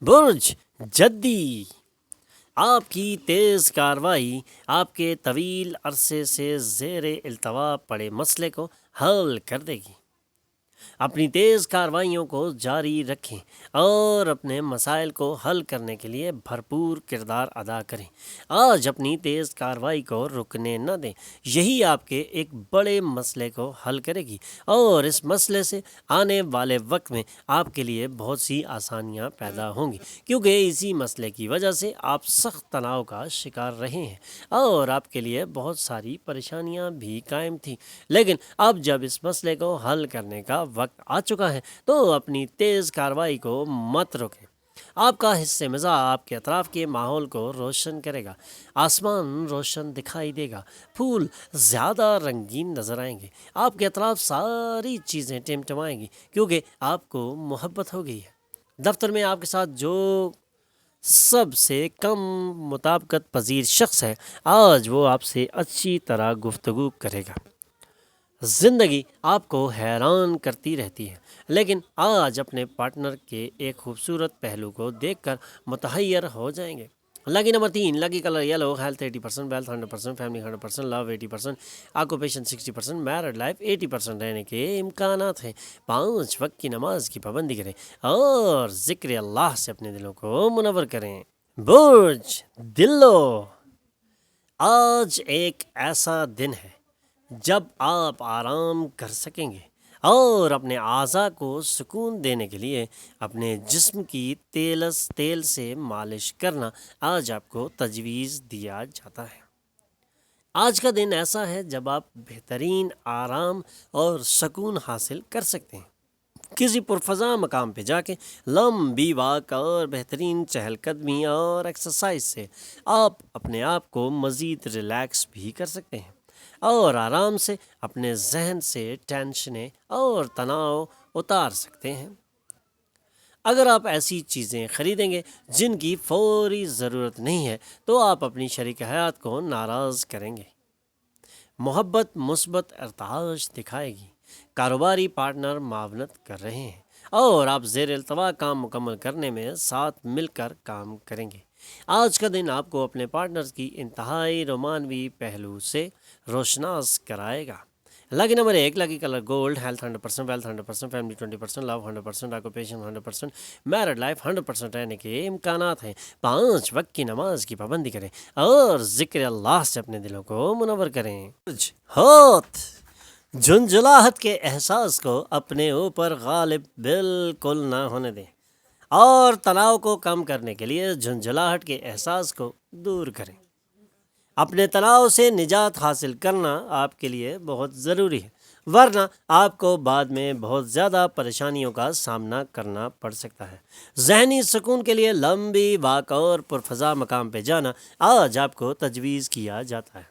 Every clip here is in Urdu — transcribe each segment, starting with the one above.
برج جدی، آپ کی تیز کارروائی آپ کے طویل عرصے سے زیر التوا پڑے مسئلے کو حل کر دے گی۔ اپنی تیز کارروائیوں کو جاری رکھیں اور اپنے مسائل کو حل کرنے کے لیے بھرپور کردار ادا کریں۔ آج اپنی تیز کارروائی کو رکنے نہ دیں، یہی آپ کے ایک بڑے مسئلے کو حل کرے گی اور اس مسئلے سے آنے والے وقت میں آپ کے لیے بہت سی آسانیاں پیدا ہوں گی، کیونکہ اسی مسئلے کی وجہ سے آپ سخت تناؤ کا شکار رہے ہیں اور آپ کے لیے بہت ساری پریشانیاں بھی قائم تھیں، لیکن اب جب اس مسئلے کو حل کرنے کا وقت آ چکا ہے تو اپنی تیز کارروائی کو مت روکیں۔ آپ کا حصہ مزاح آپ کے اطراف کے ماحول کو روشن کرے گا، آسمان روشن دکھائی دے گا، پھول زیادہ رنگین نظر آئیں گے، آپ کے اطراف ساری چیزیں ٹمٹمائیں گی کیونکہ آپ کو محبت ہو گئی ہے۔ دفتر میں آپ کے ساتھ جو سب سے کم مطابقت پذیر شخص ہے، آج وہ آپ سے اچھی طرح گفتگو کرے گا۔ زندگی آپ کو حیران کرتی رہتی ہے، لیکن آج اپنے پارٹنر کے ایک خوبصورت پہلو کو دیکھ کر متحیر ہو جائیں گے۔ Lucky number 3، lucky colour yellow, health 80%، wealth 100%، family 100%، love 80%، occupation 60%، married life 80% رہنے کے امکانات ہیں۔ 5 وقت کی نماز کی پابندی کریں اور ذکر اللہ سے اپنے دلوں کو منور کریں۔ برج دلو، آج ایک ایسا دن ہے جب آپ آرام کر سکیں گے اور اپنے اعضاء کو سکون دینے کے لیے اپنے جسم کی تیل سے مالش کرنا آج آپ کو تجویز دیا جاتا ہے۔ آج کا دن ایسا ہے جب آپ بہترین آرام اور سکون حاصل کر سکتے ہیں۔ کسی پرفضا مقام پہ جا کے لمبی واک اور بہترین چہل قدمی اور ایکسرسائز سے آپ اپنے آپ کو مزید ریلیکس بھی کر سکتے ہیں اور آرام سے اپنے ذہن سے ٹینشنیں اور تناؤ اتار سکتے ہیں۔ اگر آپ ایسی چیزیں خریدیں گے جن کی فوری ضرورت نہیں ہے تو آپ اپنی شریک حیات کو ناراض کریں گے۔ محبت مثبت ارتعاش دکھائے گی، کاروباری پارٹنر معاونت کر رہے ہیں اور آپ زیر التوا کام مکمل کرنے میں ساتھ مل کر کام کریں گے۔ آج کا دن آپ کو اپنے پارٹنرز کی انتہائی رومانوی پہلو سے روشناس کرائے گا۔ Lucky number 1، lucky colour gold, health 100%، wealth 100%، family 20%، love 100%، occupation 100%، married life 100% رہنے کے امکانات ہیں۔ 5 وقت کی نماز کی پابندی کریں اور ذکر اللہ سے اپنے دلوں کو منور کریں۔ ہوت، جھنجھلاہٹ کے احساس کو اپنے اوپر غالب بالکل نہ ہونے دیں اور تناؤ کو کم کرنے کے لیے جھنجھلاہٹ کے احساس کو دور کریں۔ اپنے تناؤ سے نجات حاصل کرنا آپ کے لیے بہت ضروری ہے، ورنہ آپ کو بعد میں بہت زیادہ پریشانیوں کا سامنا کرنا پڑ سکتا ہے۔ ذہنی سکون کے لیے لمبی واک اور پرفضا مقام پہ جانا آج آپ کو تجویز کیا جاتا ہے۔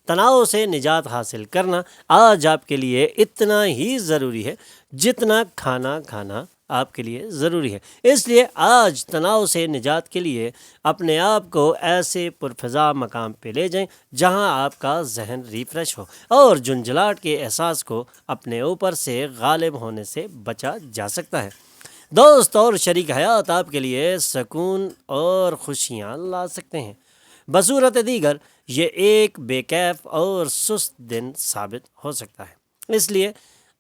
تناؤ سے نجات حاصل کرنا آج آپ کے لیے اتنا ہی ضروری ہے جتنا کھانا کھانا آپ کے لیے ضروری ہے۔ اس لیے آج تناؤ سے نجات کے لیے اپنے آپ کو ایسے پرفضا مقام پہ لے جائیں جہاں آپ کا ذہن ریفریش ہو اور جھنجھلاہٹ کے احساس کو اپنے اوپر سے غالب ہونے سے بچا جا سکتا ہے۔ دوست اور شریک حیات آپ کے لیے سکون اور خوشیاں لا سکتے ہیں۔ بصورت دیگر یہ ایک بے کیف اور سست دن ثابت ہو سکتا ہے، اس لیے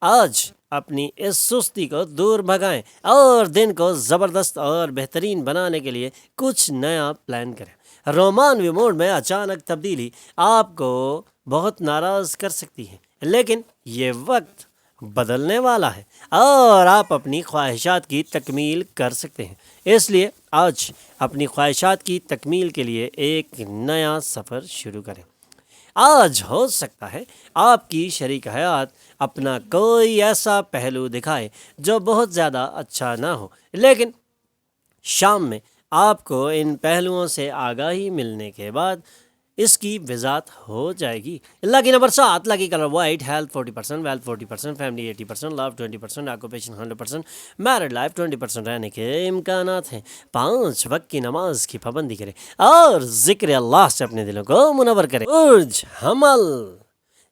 آج اپنی اس سستی کو دور بھگائیں اور دن کو زبردست اور بہترین بنانے کے لیے کچھ نیا پلان کریں۔ رومانوی موڈ میں اچانک تبدیلی آپ کو بہت ناراض کر سکتی ہے، لیکن یہ وقت بدلنے والا ہے اور آپ اپنی خواہشات کی تکمیل کر سکتے ہیں۔ اس لیے آج اپنی خواہشات کی تکمیل کے لیے ایک نیا سفر شروع کریں۔ آج ہو سکتا ہے آپ کی شریک حیات اپنا کوئی ایسا پہلو دکھائے جو بہت زیادہ اچھا نہ ہو، لیکن شام میں آپ کو ان پہلوؤں سے آگاہی ملنے کے بعد اس کی وضاحت ہو جائے گی۔ Lucky number 7، lucky colour white, health 40%، wealth 40%، family 80%، love 20%، occupation 100%، married life 20% رہنے کے امکانات ہیں۔ 5 وقت کی نماز کی پابندی کریں اور ذکر اللہ سے اپنے دلوں کو منور کریں۔ برج حمل،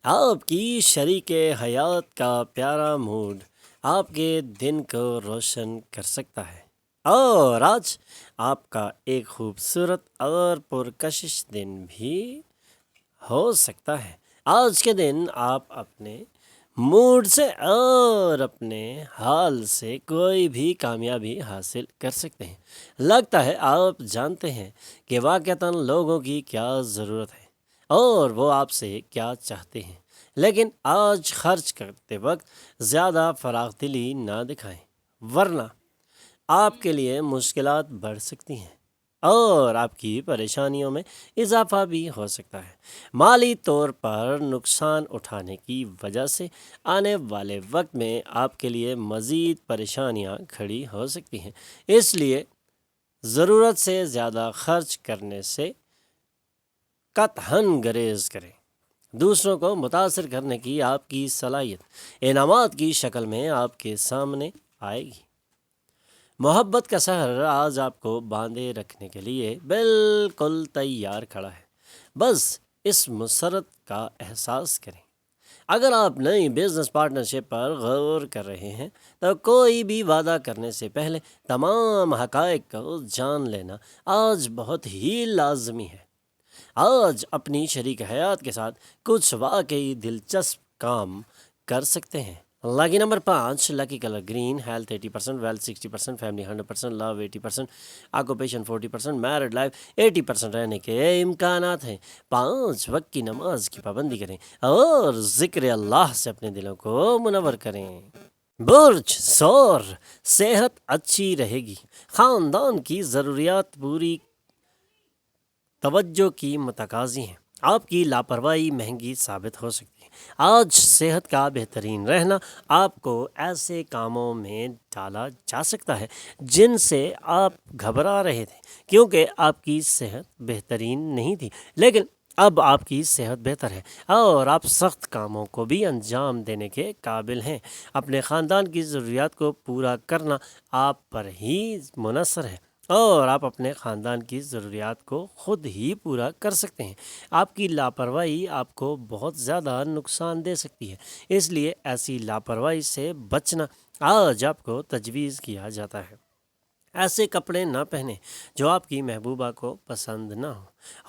آپ کی شریک حیات کا پیارا موڈ آپ کے دن کو روشن کر سکتا ہے۔ اور آج آپ کا ایک خوبصورت اور پرکشش دن بھی ہو سکتا ہے۔ آج کے دن آپ اپنے موڈ سے اور اپنے حال سے کوئی بھی کامیابی حاصل کر سکتے ہیں۔ لگتا ہے آپ جانتے ہیں کہ واقعتاً لوگوں کی کیا ضرورت ہے اور وہ آپ سے کیا چاہتے ہیں، لیکن آج خرچ کرتے وقت زیادہ فراخ دلی نہ دکھائیں، ورنہ آپ کے لیے مشکلات بڑھ سکتی ہیں اور آپ کی پریشانیوں میں اضافہ بھی ہو سکتا ہے۔ مالی طور پر نقصان اٹھانے کی وجہ سے آنے والے وقت میں آپ کے لیے مزید پریشانیاں کھڑی ہو سکتی ہیں، اس لیے ضرورت سے زیادہ خرچ کرنے سے قطعاً گریز کریں۔ دوسروں کو متاثر کرنے کی آپ کی صلاحیت انعامات کی شکل میں آپ کے سامنے آئے گی۔ محبت کا سحر آج آپ کو باندھے رکھنے کے لیے بالکل تیار کھڑا ہے، بس اس مسرت کا احساس کریں۔ اگر آپ نئی بزنس پارٹنرشپ پر غور کر رہے ہیں تو کوئی بھی وعدہ کرنے سے پہلے تمام حقائق کو جان لینا آج بہت ہی لازمی ہے۔ آج اپنی شریک حیات کے ساتھ کچھ واقعی دلچسپ کام کر سکتے ہیں۔ Lucky number 5، lucky colour green, health 80%، wealth 60%، family 100%، love 80%، occupation 40%، married life 80% رہنے کے امکانات ہیں۔ 5 وقت کی نماز کی پابندی کریں اور ذکر اللہ سے اپنے دلوں کو منور کریں۔ برج ثور، صحت اچھی رہے گی، خاندان کی ضروریات پوری توجہ کی متقاضی ہیں۔ آپ کی لاپرواہی مہنگی ثابت ہو سکتی ہے۔ آج صحت کا بہترین رہنا آپ کو ایسے کاموں میں ڈالا جا سکتا ہے جن سے آپ گھبرا رہے تھے کیونکہ آپ کی صحت بہترین نہیں تھی، لیکن اب آپ کی صحت بہتر ہے اور آپ سخت کاموں کو بھی انجام دینے کے قابل ہیں۔ اپنے خاندان کی ضروریات کو پورا کرنا آپ پر ہی منحصر ہے اور آپ اپنے خاندان کی ضروریات کو خود ہی پورا کر سکتے ہیں۔ آپ کی لاپرواہی آپ کو بہت زیادہ نقصان دے سکتی ہے، اس لیے ایسی لاپرواہی سے بچنا آج آپ کو تجویز کیا جاتا ہے۔ ایسے کپڑے نہ پہنیں جو آپ کی محبوبہ کو پسند نہ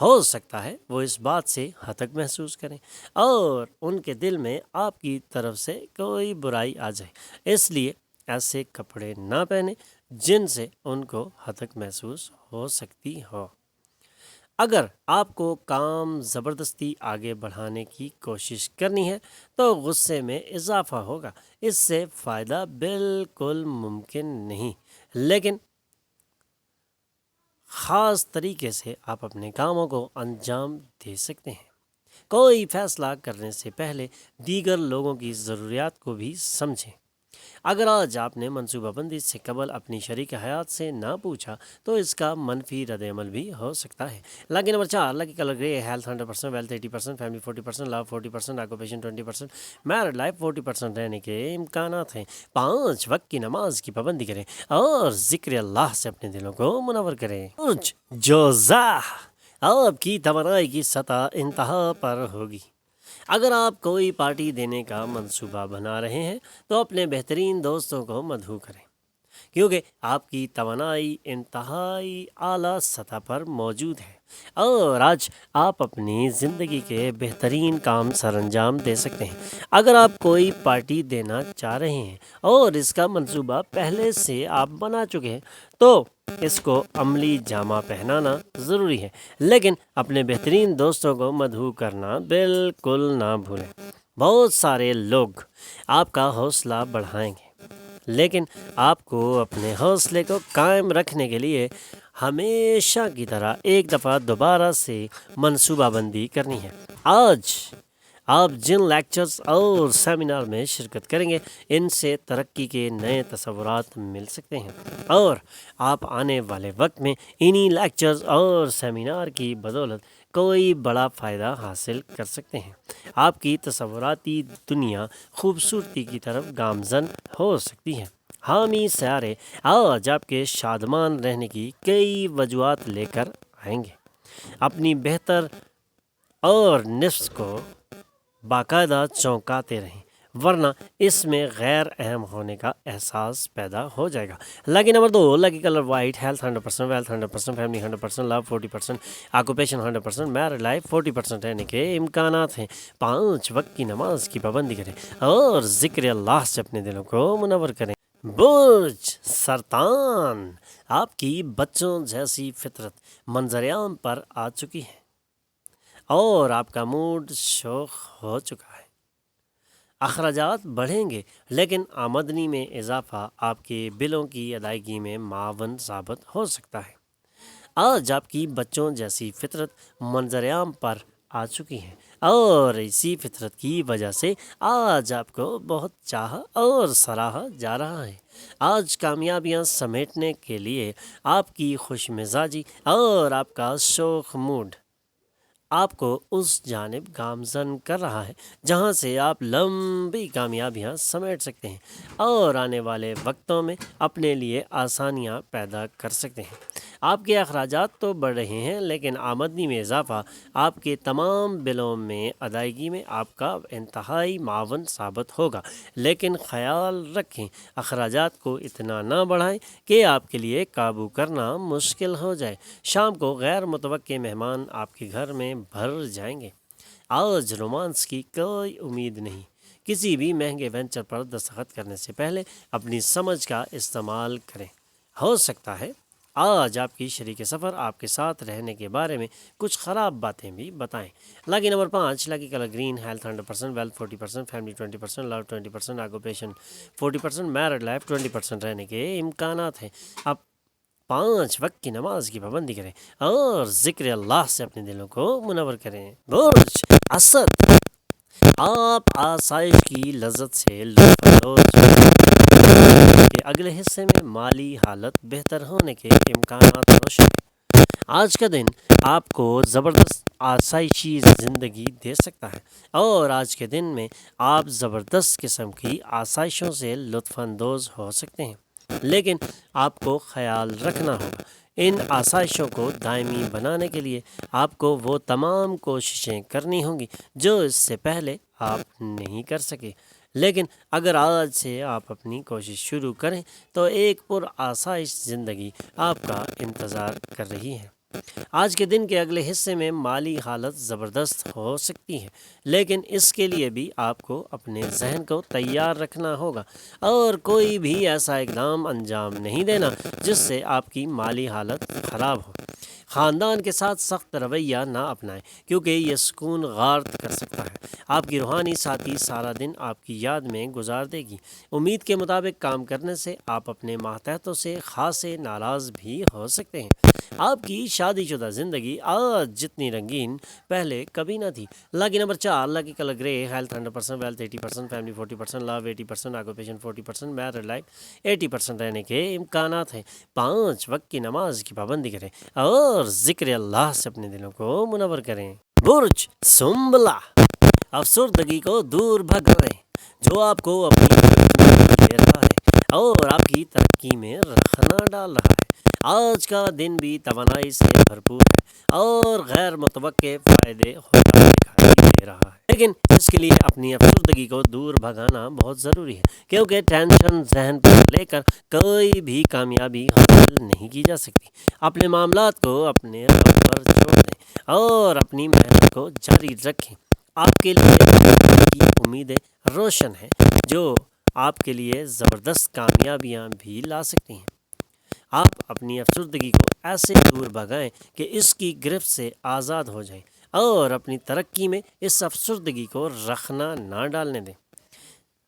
ہو سکتا ہے وہ اس بات سے ہتک محسوس کریں اور ان کے دل میں آپ کی طرف سے کوئی برائی آ جائے، اس لیے ایسے کپڑے نہ پہنیں جن سے ان کو ہتک محسوس ہو سکتی ہو۔ اگر آپ کو کام زبردستی آگے بڑھانے کی کوشش کرنی ہے تو غصے میں اضافہ ہوگا، اس سے فائدہ بالکل ممکن نہیں، لیکن خاص طریقے سے آپ اپنے کاموں کو انجام دے سکتے ہیں۔ کوئی فیصلہ کرنے سے پہلے دیگر لوگوں کی ضروریات کو بھی سمجھیں۔ اگر آج آپ نے منصوبہ بندی سے قبل اپنی شریک حیات سے نہ پوچھا تو اس کا منفی رد عمل بھی ہو سکتا ہے۔ لکی نمبر 4، لکی کلر گرے، ہیلتھ 100%، ویلتھ 80%، فیملی 40%، لو 40%، آکوپیشن 20%، میرڈ لائف 40% رہنے کے امکانات ہیں۔ 5 وقت کی نماز کی پابندی کریں اور ذکر اللہ سے اپنے دلوں کو منور کریں۔ برج جوزہ، آپ کی توانائی کی سطح انتہا پر ہوگی۔ اگر آپ کوئی پارٹی دینے کا منصوبہ بنا رہے ہیں تو اپنے بہترین دوستوں کو مدعو کریں کیونکہ آپ کی توانائی انتہائی اعلیٰ سطح پر موجود ہے اور آج آپ اپنی زندگی کے بہترین کام سر انجام دے سکتے ہیں۔ اگر آپ کوئی پارٹی دینا چاہ رہے ہیں اور اس کا منصوبہ پہلے سے آپ بنا چکے ہیں تو اس کو عملی جامہ پہنانا ضروری ہے، لیکن اپنے بہترین دوستوں کو مدعو کرنا بالکل نہ بھولیں۔ بہت سارے لوگ آپ کا حوصلہ بڑھائیں گے، لیکن آپ کو اپنے حوصلے کو قائم رکھنے کے لیے ہمیشہ کی طرح ایک دفعہ دوبارہ سے منصوبہ بندی کرنی ہے۔ آج آپ جن لیکچرز اور سیمینار میں شرکت کریں گے ان سے ترقی کے نئے تصورات مل سکتے ہیں اور آپ آنے والے وقت میں انہی لیکچرز اور سیمینار کی بدولت کوئی بڑا فائدہ حاصل کر سکتے ہیں۔ آپ کی تصوراتی دنیا خوبصورتی کی طرف گامزن ہو سکتی ہے۔ حامی سیارے آج آپ کے شادمان رہنے کی کئی وجوہات لے کر آئیں گے۔ اپنی بہتر اور نفس کو باقاعدہ چونکاتے رہیں ورنہ اس میں غیر اہم ہونے کا احساس پیدا ہو جائے گا۔ Lucky number 2، lucky colour white, health 100%، wealth 100%، family 100%، love 40%، occupation 100%، married life 40% رہنے کے امکانات ہیں۔ 5 وقت کی نماز کی پابندی کریں اور ذکر اللہ سے اپنے دلوں کو منور کریں۔ برج سرطان، آپ کی بچوں جیسی فطرت منظر عام پر آ چکی ہے اور آپ کا موڈ شوخ ہو چکا ہے۔ اخراجات بڑھیں گے لیکن آمدنی میں اضافہ آپ کے بلوں کی ادائیگی میں معاون ثابت ہو سکتا ہے۔ آج آپ کی بچوں جیسی فطرت منظر عام پر آ چکی ہے اور اسی فطرت کی وجہ سے آج آپ کو بہت چاہا اور سراہا جا رہا ہے۔ آج کامیابیاں سمیٹنے کے لیے آپ کی خوش مزاجی اور آپ کا شوخ موڈ آپ کو اس جانب گامزن کر رہا ہے جہاں سے آپ لمبی کامیابیاں سمیٹ سکتے ہیں اور آنے والے وقتوں میں اپنے لیے آسانیاں پیدا کر سکتے ہیں۔ آپ کے اخراجات تو بڑھ رہے ہیں لیکن آمدنی میں اضافہ آپ کے تمام بلوں میں ادائیگی میں آپ کا انتہائی معاون ثابت ہوگا، لیکن خیال رکھیں اخراجات کو اتنا نہ بڑھائیں کہ آپ کے لیے قابو کرنا مشکل ہو جائے۔ شام کو غیر متوقع مہمان آپ کے گھر میں بھر جائیں گے۔ آج رومانس کی کوئی امید نہیں۔ کسی بھی مہنگے وینچر پر دستخط کرنے سے پہلے اپنی سمجھ کا استعمال کریں۔ ہو سکتا ہے آج آپ کی شریک سفر آپ کے ساتھ رہنے کے بارے میں کچھ خراب باتیں بھی بتائیں۔ Lucky number 5، lucky colour green, health 100%، wealth 40%، family 20%، love 20%، occupation 40%، married life 20% رہنے کے امکانات ہیں۔ آپ 5 وقت کی نماز کی پابندی کریں اور ذکر اللہ سے اپنے دلوں کو منور کریں۔ برج اسد، آپ آسائش کی لذت سے لطف کے اگلے حصے میں مالی حالت بہتر ہونے کے امکانات روشن ہیں۔ آج کا دن آپ کو زبردست آسائشی زندگی دے سکتا ہے اور آج کے دن میں آپ زبردست قسم کی آسائشوں سے لطف اندوز ہو سکتے ہیں، لیکن آپ کو خیال رکھنا ہوگا ان آسائشوں کو دائمی بنانے کے لیے آپ کو وہ تمام کوششیں کرنی ہوں گی جو اس سے پہلے آپ نہیں کر سکے۔ لیکن اگر آج سے آپ اپنی کوشش شروع کریں تو ایک پر آسائش زندگی آپ کا انتظار کر رہی ہے۔ آج کے دن کے اگلے حصے میں مالی حالت زبردست ہو سکتی ہے، لیکن اس کے لیے بھی آپ کو اپنے ذہن کو تیار رکھنا ہوگا اور کوئی بھی ایسا اقدام انجام نہیں دینا جس سے آپ کی مالی حالت خراب ہو۔ خاندان کے ساتھ سخت رویہ نہ اپنائیں کیونکہ یہ سکون غارت کر سکتا ہے۔ آپ کی روحانی ساتھی سارا دن آپ کی یاد میں گزار دے گی۔ امید کے مطابق کام کرنے سے آپ اپنے ماتحتوں سے خاصے ناراض بھی ہو سکتے ہیں۔ آپ کی شادی شدہ زندگی آج جتنی رنگین پہلے کبھی نہ تھی۔ لکی نمبر 4، لکی کلر گرے، ہیلتھ 100%، ویلتھ 80%، فیملی 40%، لو 80%، آکوپیشن 40%، میرڈ لائف 80% رہنے کے امکانات ہیں۔ 5 وقت کی نماز کی پابندی کریں اور ذکر اللہ سے اپنے دلوں کو منور کریں۔ برج سنبلہ، افسردگی کو دور بھگائیں جو آپ کو اپنی دے رہا ہے اور آپ کی ترقی میں رخنہ ڈال رہا ہے۔ آج کا دن بھی توانائی سے بھرپور ہے اور غیر متوقع فائدے ہوتا دکھائی دے رہا ہے، لیکن اس کے لیے اپنی افسردگی کو دور بھگانا بہت ضروری ہے کیونکہ ٹینشن ذہن پر لے کر کوئی بھی کامیابی حاصل نہیں کی جا سکتی۔ اپنے معاملات کو اپنے رب پر چھوڑ دیں اور اپنی محنت کو جاری رکھیں۔ آپ کے لیے کی امیدیں روشن ہیں جو آپ کے لیے زبردست کامیابیاں بھی لا سکتی ہیں۔ آپ اپنی افسردگی کو ایسے دور بھگائیں کہ اس کی گرفت سے آزاد ہو جائیں اور اپنی ترقی میں اس افسردگی کو رخنہ نہ ڈالنے دیں۔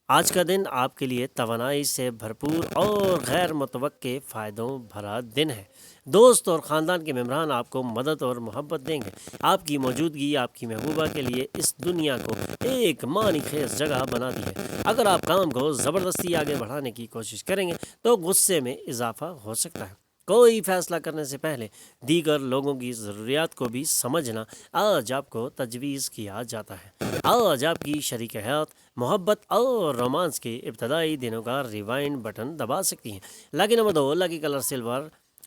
آج کا دن آپ کے لیے توانائی سے بھرپور اور غیر متوقع فائدوں بھرا دن ہے۔ دوست اور خاندان کے ممبران آپ کو مدد اور محبت دیں گے۔ آپ کی موجودگی آپ کی محبوبہ کے لیے اس دنیا کو ایک معنی خیز جگہ بناتی ہے۔ اگر آپ کام کو زبردستی آگے بڑھانے کی کوشش کریں گے تو غصے میں اضافہ ہو سکتا ہے۔ کوئی فیصلہ کرنے سے پہلے دیگر لوگوں کی ضروریات کو بھی سمجھنا آج آپ کو تجویز کیا جاتا ہے۔ آج آپ کی شریک حیات محبت اور رومانس کے ابتدائی دنوں کا ریوائنڈ بٹن دبا سکتی ہیں۔ Lucky number 2، lucky colour silver,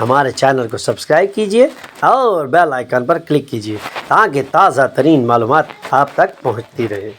ہمارے چینل کو سبسکرائب کیجیے اور بیل آئیکن پر کلک کیجیے تاکہ تازہ ترین معلومات آپ تک پہنچتی رہے۔